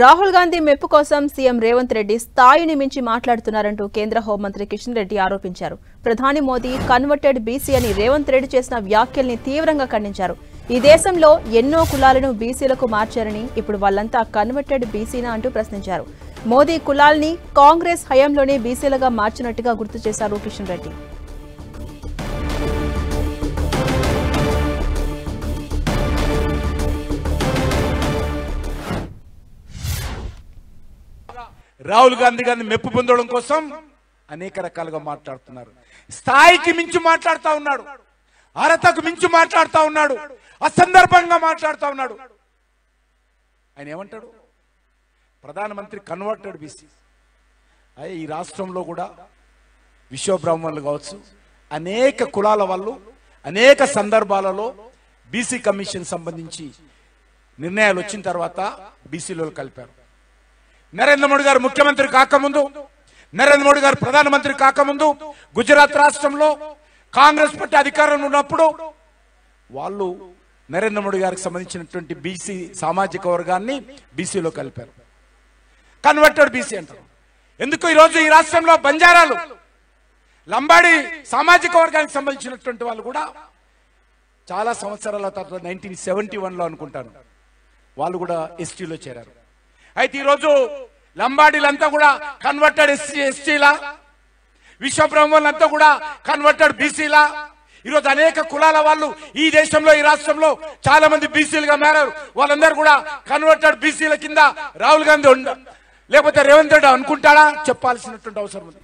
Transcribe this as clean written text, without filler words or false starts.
రాహుల్ గాంధీ మెప్పు కోసం సీఎం రేవంత్ రెడ్డి స్థాయిని మించి మాట్లాడుతున్నారంటూ కేంద్ర హోంమంత్రి కిషన్ రెడ్డి ఆరోపించారు. ప్రధాని మోదీ కన్వర్టెడ్ బీసీ అని రేవంత్ రెడ్డి చేసిన వ్యాఖ్యల్ని తీవ్రంగా ఖండించారు. ఈ దేశంలో ఎన్నో కులాలను బీసీలకు మార్చారని, ఇప్పుడు వాళ్ళంతా కన్వర్టెడ్ బీసీనా అంటూ ప్రశ్నించారు. మోదీ కులాల్ని కాంగ్రెస్ హయాంలోనే బీసీలుగా మార్చినట్టుగా గుర్తు చేశారు కిషన్ రెడ్డి. రాహుల్ గాంధీ గారిని మెప్పు పొందడం కోసం అనేక రకాలుగా మాట్లాడుతున్నారు. స్థాయికి మించి మాట్లాడుతూ ఉన్నాడు, అర్హతకు మించి మాట్లాడుతూ ఉన్నాడు, అసందర్భంగా మాట్లాడుతూ ఉన్నాడు. ఆయన ఏమంటాడు? ప్రధానమంత్రి కన్వర్టెడ్ బీసీ. అయ్యే ఈ రాష్ట్రంలో కూడా విశ్వబ్రాహ్మణులు కావచ్చు, అనేక కులాల వాళ్ళు అనేక సందర్భాలలో బీసీ కమిషన్ సంబంధించి నిర్ణయాలు వచ్చిన తర్వాత బీసీలో కలిపారు. నరేంద్ర మోడీ గారు ముఖ్యమంత్రి కాకముందు, నరేంద్ర మోడీ గారు ప్రధానమంత్రి కాకముందు గుజరాత్ రాష్ట్రంలో కాంగ్రెస్ పార్టీ అధికారంలో ఉన్నప్పుడు వాళ్ళు నరేంద్ర మోడీ గారికి సంబంధించినటువంటి బీసీ సామాజిక వర్గాన్ని బీసీలో కలిపారు. కన్వర్టెడ్ బీసీ అంటారు. ఎందుకు ఈరోజు ఈ రాష్ట్రంలో బంజారాలు, లంబాడి సామాజిక వర్గానికి సంబంధించినటువంటి వాళ్ళు కూడా చాలా సంవత్సరాల తర్వాత 1971లో అనుకుంటాను వాళ్ళు కూడా ఎస్టీలో చేరారు. అయితే ఈరోజు లంబాడీలంతా కూడా కన్వర్టెడ్ ఎస్టీలా, విశ్వబ్రహ్మణులంతా కూడా కన్వర్టెడ్ బీసీలా. ఈరోజు అనేక కులాల వాళ్ళు ఈ దేశంలో ఈ రాష్ట్రంలో చాలా మంది బీసీలుగా మారారు. వాళ్ళందరూ కూడా కన్వర్టెడ్ బీసీల కింద రాహుల్ గాంధీ లేకపోతే రేవంత్ రెడ్డి అనుకుంటాడా చెప్పాల్సినటువంటి అవసరం ఉంది.